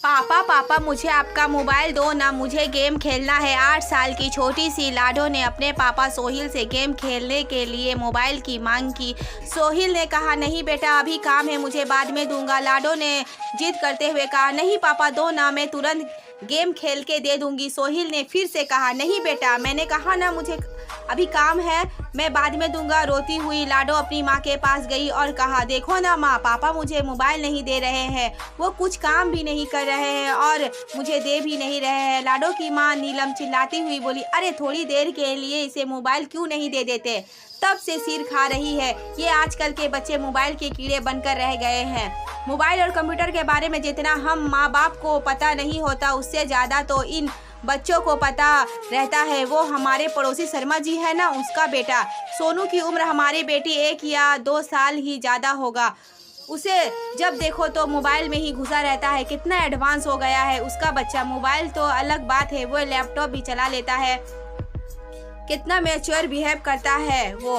पापा पापा मुझे आपका मोबाइल दो ना, मुझे गेम खेलना है। 8 साल की छोटी सी लाडो ने अपने पापा सोहिल से गेम खेलने के लिए मोबाइल की मांग की। सोहिल ने कहा नहीं बेटा, अभी काम है, मुझे बाद में दूंगा। लाडो ने जिद करते हुए कहा नहीं पापा दो ना, मैं तुरंत गेम खेल के दे दूंगी। सोहिल ने फिर से कहा नहीं बेटा, मैंने कहा ना मुझे अभी काम है, मैं बाद में दूंगा। रोती हुई लाडो अपनी माँ के पास गई और कहा देखो ना माँ, पापा मुझे मोबाइल नहीं दे रहे हैं, वो कुछ काम भी नहीं कर रहे हैं और मुझे दे भी नहीं रहे हैं। लाडो की माँ नीलम चिल्लाती हुई बोली अरे थोड़ी देर के लिए इसे मोबाइल क्यों नहीं दे देते, तब से सिर खा रही है। ये आजकल के बच्चे मोबाइल के कीड़े बनकर रह गए हैं। मोबाइल और कंप्यूटर के बारे में जितना हम माँ बाप को पता नहीं होता, उससे ज़्यादा तो इन बच्चों को पता रहता है। वो हमारे पड़ोसी शर्मा जी है ना, उसका बेटा सोनू की उम्र हमारी बेटी 1 या 2 साल ही ज़्यादा होगा। उसे जब देखो तो मोबाइल में ही घुसा रहता है। कितना एडवांस हो गया है उसका बच्चा। मोबाइल तो अलग बात है, वो लैपटॉप भी चला लेता है। कितना मैच्योर बिहेव करता है वो,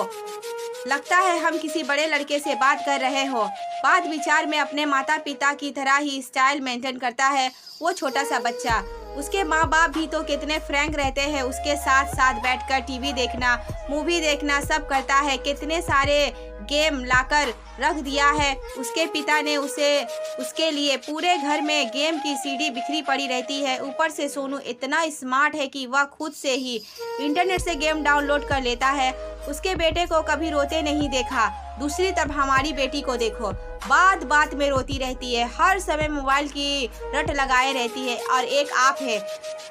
लगता है हम किसी बड़े लड़के से बात कर रहे हो। बात विचार में अपने माता पिता की तरह ही स्टाइल मेंटेन करता है वो छोटा सा बच्चा। उसके माँ बाप भी तो कितने फ्रैंक रहते हैं, उसके साथ साथ बैठकर टीवी देखना, मूवी देखना सब करता है। कितने सारे गेम लाकर रख दिया है उसके पिता ने उसके लिए। पूरे घर में गेम की सीडी बिखरी पड़ी रहती है। ऊपर से सोनू इतना स्मार्ट है कि वह खुद से ही इंटरनेट से गेम डाउनलोड कर लेता है। उसके बेटे को कभी रोते नहीं देखा। दूसरी तरफ हमारी बेटी को देखो, बात बात में रोती रहती है, हर समय मोबाइल की रट लगाए रहती है और एक आप है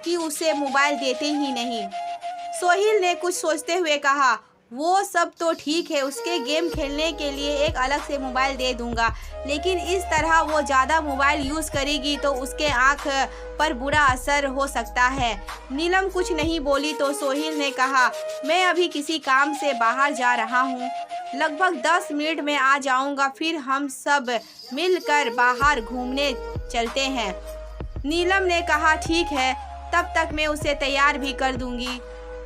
कि उसे मोबाइल देते ही नहीं। सोहिल ने कुछ सोचते हुए कहा वो सब तो ठीक है, उसके गेम खेलने के लिए एक अलग से मोबाइल दे दूंगा, लेकिन इस तरह वो ज़्यादा मोबाइल यूज़ करेगी तो उसके आँख पर बुरा असर हो सकता है। नीलम कुछ नहीं बोली तो सोहिल ने कहा मैं अभी किसी काम से बाहर जा रहा हूँ, लगभग 10 मिनट में आ जाऊँगा, फिर हम सब मिलकर बाहर घूमने चलते हैं। नीलम ने कहा ठीक है, तब तक मैं उसे तैयार भी कर दूँगी।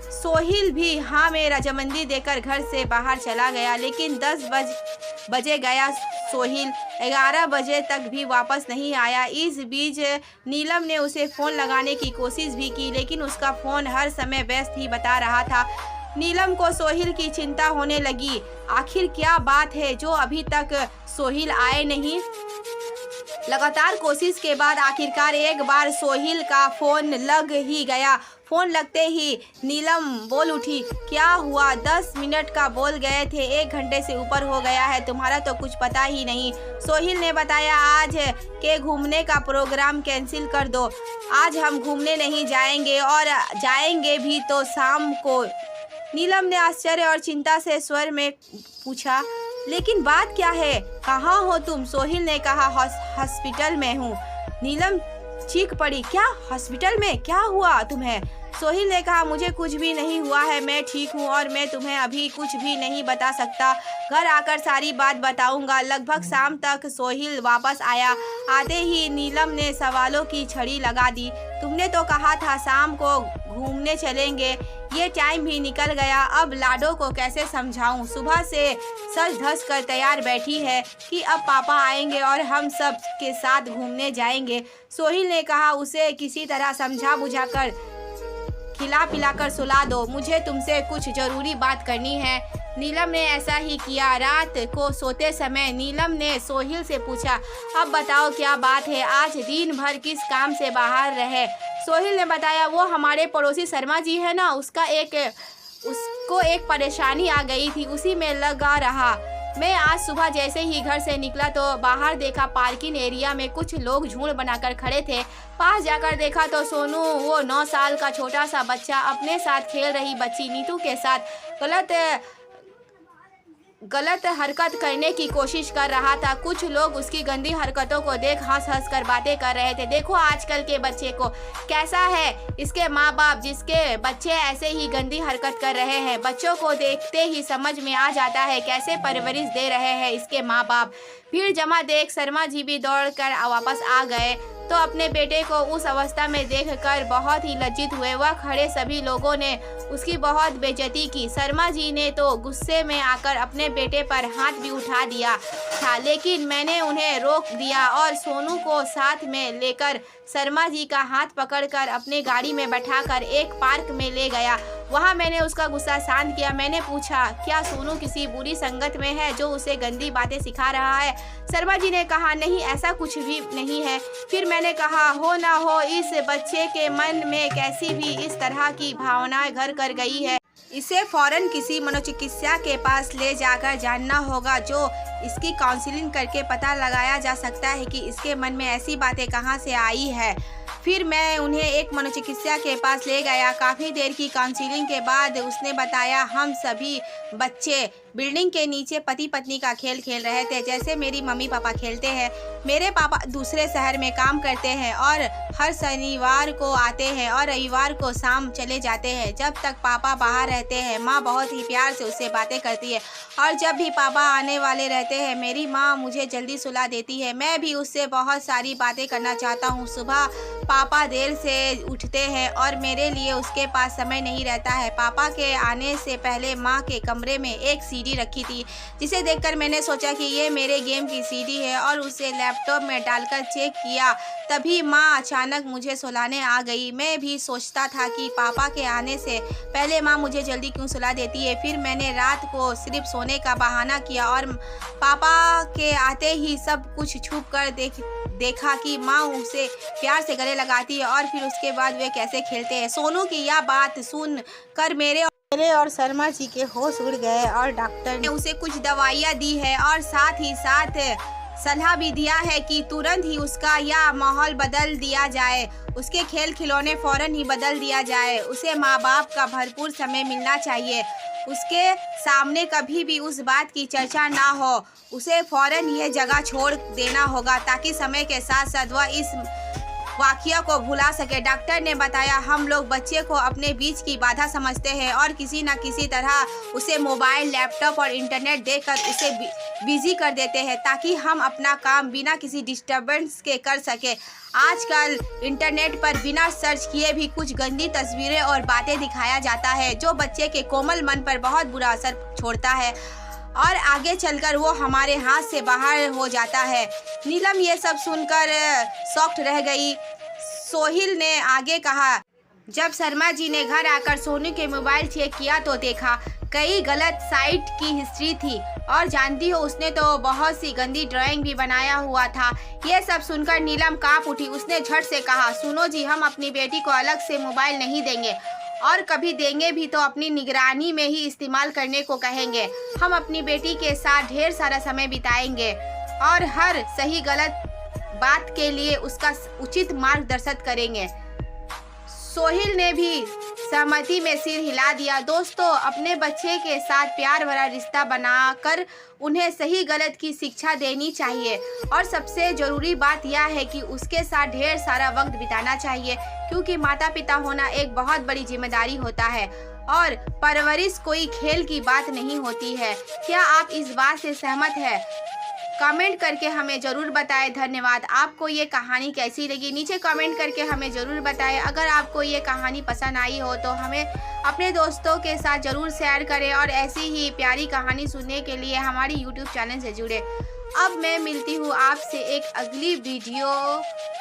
सोहिल भी हाँ में रजामंदी देकर घर से बाहर चला गया, लेकिन 10 बजे गया सोहिल, 11 बजे तक भी वापस नहीं आया। इस बीच नीलम ने उसे फ़ोन लगाने की कोशिश भी की, लेकिन उसका फ़ोन हर समय व्यस्त ही बता रहा था। नीलम को सोहिल की चिंता होने लगी। आखिर क्या बात है जो अभी तक सोहिल आए नहीं। लगातार कोशिश के बाद आखिरकार एक बार सोहिल का फ़ोन लग ही गया। फ़ोन लगते ही नीलम बोल उठी क्या हुआ, 10 मिनट का बोल गए थे, 1 घंटे से ऊपर हो गया है, तुम्हारा तो कुछ पता ही नहीं। सोहिल ने बताया आज के घूमने का प्रोग्राम कैंसिल कर दो, आज हम घूमने नहीं जाएंगे और जाएंगे भी तो शाम को। नीलम ने आश्चर्य और चिंता से स्वर में पूछा लेकिन बात क्या है, कहाँ हो तुम? सोहिल ने कहा हॉस्पिटल में हूँ। नीलम चीख पड़ी क्या हॉस्पिटल में, क्या हुआ तुम्हें? सोहिल ने कहा मुझे कुछ भी नहीं हुआ है, मैं ठीक हूँ और मैं तुम्हें अभी कुछ भी नहीं बता सकता, घर आकर सारी बात बताऊंगा। लगभग शाम तक सोहिल वापस आया। आते ही नीलम ने सवालों की छड़ी लगा दी, तुमने तो कहा था शाम को घूमने चलेंगे, ये टाइम भी निकल गया, अब लाडो को कैसे समझाऊं? सुबह से सज धज कर तैयार बैठी है कि अब पापा आएंगे और हम सब के साथ घूमने जाएंगे। सोहिल ने कहा उसे किसी तरह समझा बुझाकर खिला पिलाकर सुला दो, मुझे तुमसे कुछ ज़रूरी बात करनी है। नीलम ने ऐसा ही किया। रात को सोते समय नीलम ने सोहिल से पूछा अब बताओ क्या बात है, आज दिन भर किस काम से बाहर रहे? सोहिल ने बताया वो हमारे पड़ोसी शर्मा जी है ना, उसको एक परेशानी आ गई थी, उसी में लगा रहा। मैं आज सुबह जैसे ही घर से निकला तो बाहर देखा पार्किंग एरिया में कुछ लोग झुंड बनाकर खड़े थे। पास जाकर देखा तो सोनू, वो 9 साल का छोटा सा बच्चा, अपने साथ खेल रही बच्ची नीतू के साथ गलत हरकत करने की कोशिश कर रहा था। कुछ लोग उसकी गंदी हरकतों को देख हंस हंस कर बातें कर रहे थे। देखो आजकल के बच्चे को कैसा है, इसके माँ बाप जिसके बच्चे ऐसे ही गंदी हरकत कर रहे हैं, बच्चों को देखते ही समझ में आ जाता है कैसे परवरिश दे रहे हैं इसके माँ बाप। भीड़ जमा देख शर्मा जी भी दौड़कर वापस आ गए। तो अपने बेटे को उस अवस्था में देखकर बहुत ही लज्जित हुए। वह खड़े सभी लोगों ने उसकी बहुत बेइज्जती की। शर्मा जी ने तो गुस्से में आकर अपने बेटे पर हाथ भी उठा दिया था, लेकिन मैंने उन्हें रोक दिया और सोनू को साथ में लेकर शर्मा जी का हाथ पकड़कर अपने गाड़ी में बैठाकर एक पार्क में ले गया। वहाँ मैंने उसका गुस्सा शांत किया। मैंने पूछा, क्या सोनू किसी बुरी संगत में है जो उसे गंदी बातें सिखा रहा है? शर्मा जी ने कहा, नहीं, ऐसा कुछ भी नहीं है। फिर मैंने कहा, हो ना हो इस बच्चे के मन में कैसी भी इस तरह की भावनाएं घर कर गई है। इसे फौरन किसी मनोचिकित्सा के पास ले जाकर जानना होगा, जो इसकी काउंसलिंग करके पता लगाया जा सकता है कि इसके मन में ऐसी बातें कहां से आई है। फिर मैं उन्हें एक मनोचिकित्सा के पास ले गया। काफ़ी देर की काउंसलिंग के बाद उसने बताया, हम सभी बच्चे बिल्डिंग के नीचे पति पत्नी का खेल खेल रहे थे, जैसे मेरी मम्मी पापा खेलते हैं। मेरे पापा दूसरे शहर में काम करते हैं और हर शनिवार को आते हैं और रविवार को शाम चले जाते हैं। जब तक पापा बाहर रहते हैं, माँ बहुत ही प्यार से उससे बातें करती है और जब भी पापा आने वाले रहते हैं, मेरी माँ मुझे जल्दी सुला देती है। मैं भी उससे बहुत सारी बातें करना चाहता हूँ। सुबह पापा देर से उठते हैं और मेरे लिए उसके पास समय नहीं रहता है। पापा के आने से पहले माँ के कमरे में एक सीडी रखी थी, जिसे देखकर मैंने सोचा कि ये मेरे गेम की सीडी है और उसे लैपटॉप में डालकर चेक किया। तभी माँ अचानक मुझे सुलाने आ गई। मैं भी सोचता था कि पापा के आने से पहले माँ मुझे जल्दी क्यों सुला देती है। फिर मैंने रात को सिर्फ सोने का बहाना किया और पापा के आते ही सब कुछ छुप कर देखा कि माँ उसे प्यार से गले लगाती है और फिर उसके बाद वे कैसे खेलते हैं। सोनू की यह बात सुन कर मेरे और शर्मा जी के होश उड़ गए और डॉक्टर ने उसे कुछ दवाइयाँ दी है और साथ ही साथ सलाह भी दिया है कि तुरंत ही उसका यह माहौल बदल दिया जाए, उसके खेल खिलौने फौरन ही बदल दिया जाए। उसे माँ बाप का भरपूर समय मिलना चाहिए। उसके सामने कभी भी उस बात की चर्चा ना हो। उसे फौरन यह जगह छोड़ देना होगा ताकि समय के साथ साथ वह इस वाकया को भुला सके। डॉक्टर ने बताया, हम लोग बच्चे को अपने बीच की बाधा समझते हैं और किसी न किसी तरह उसे मोबाइल, लैपटॉप और इंटरनेट देकर उसे बिजी कर देते हैं ताकि हम अपना काम बिना किसी डिस्टर्बेंस के कर सके। आजकल इंटरनेट पर बिना सर्च किए भी कुछ गंदी तस्वीरें और बातें दिखाया जाता है, जो बच्चे के कोमल मन पर बहुत बुरा असर छोड़ता है और आगे चलकर वो हमारे हाथ से बाहर हो जाता है। नीलम ये सब सुनकर शॉक्ड रह गई। सोहिल ने आगे कहा, जब शर्मा जी ने घर आकर सोनू के मोबाइल चेक किया तो देखा कई गलत साइट की हिस्ट्री थी और जानती हो उसने तो बहुत सी गंदी ड्राइंग भी बनाया हुआ था। ये सब सुनकर नीलम कांप उठी। उसने झट से कहा, सुनो जी, हम अपनी बेटी को अलग से मोबाइल नहीं देंगे और कभी देंगे भी तो अपनी निगरानी में ही इस्तेमाल करने को कहेंगे। हम अपनी बेटी के साथ ढेर सारा समय बिताएंगे और हर सही गलत बात के लिए उसका उचित मार्गदर्शन करेंगे। सोहिल ने भी सहमति में सिर हिला दिया। दोस्तों, अपने बच्चे के साथ प्यार भरा रिश्ता बनाकर उन्हें सही गलत की शिक्षा देनी चाहिए और सबसे ज़रूरी बात यह है कि उसके साथ ढेर सारा वक्त बिताना चाहिए, क्योंकि माता पिता होना एक बहुत बड़ी जिम्मेदारी होता है और परवरिश कोई खेल की बात नहीं होती है। क्या आप इस बात से सहमत हैं? कमेंट करके हमें ज़रूर बताएं। धन्यवाद। आपको ये कहानी कैसी लगी नीचे कमेंट करके हमें ज़रूर बताएं। अगर आपको ये कहानी पसंद आई हो तो हमें अपने दोस्तों के साथ ज़रूर शेयर करें और ऐसी ही प्यारी कहानी सुनने के लिए हमारी YouTube चैनल से जुड़े। अब मैं मिलती हूँ आपसे एक अगली वीडियो